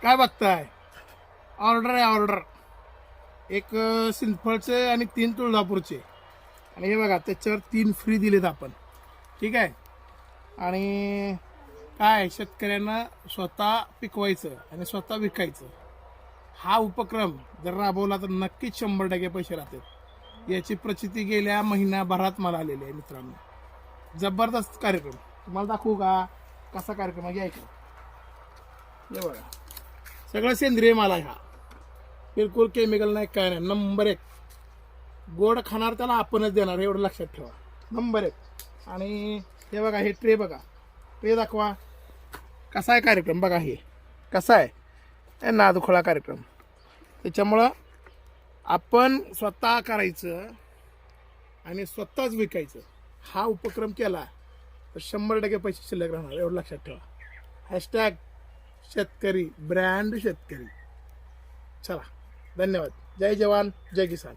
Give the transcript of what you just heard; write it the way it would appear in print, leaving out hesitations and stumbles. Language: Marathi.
काय बघताय? ऑर्डर आहे ऑर्डर. एक सिंथफळचे आणि 3 तुळजापूरचे. आणि हे बघा त्याच्यावर 3 फ्री दिलेत आपण. ठीक आहे. आणि काय शेतकऱ्यांना स्वतः पिकवायचं आणि स्वतः विकायचं हा उपक्रम जर राबवला तर नक्कीच 100% पैसे राहतात. याची प्रचिती गेल्या महिन्याभरात मला आलेली आहे मित्रांनो. जबरदस्त कार्यक्रम. तुम्हाला दाखवू का कसा कार्यक्रम आहे? ऐका. हे बघा सगळं सेंद्रिय माल आहे हा. बिलकुल केमिकल नाही, काय नाही. नंबर 1. गोड खाणार त्याला आपणच देणार, एवढं लक्षात ठेवा. नंबर 1. आणि हे बघा, हे ट्रे बघा, ट्रे दाखवा. कसा आहे कार्यक्रम बघा. हे कसा आहे? हे नादुखळा कार्यक्रम. त्याच्यामुळं आपण स्वतः करायचं आणि स्वतःच विकायचं हा उपक्रम केला तर 100% पैसे शिल्लक राहणार, एवढं लक्षात ठेवा. हॅशटॅग शेतकरी, ब्रँड शेतकरी. चला, धन्यवाद. जय जवान जय किसान.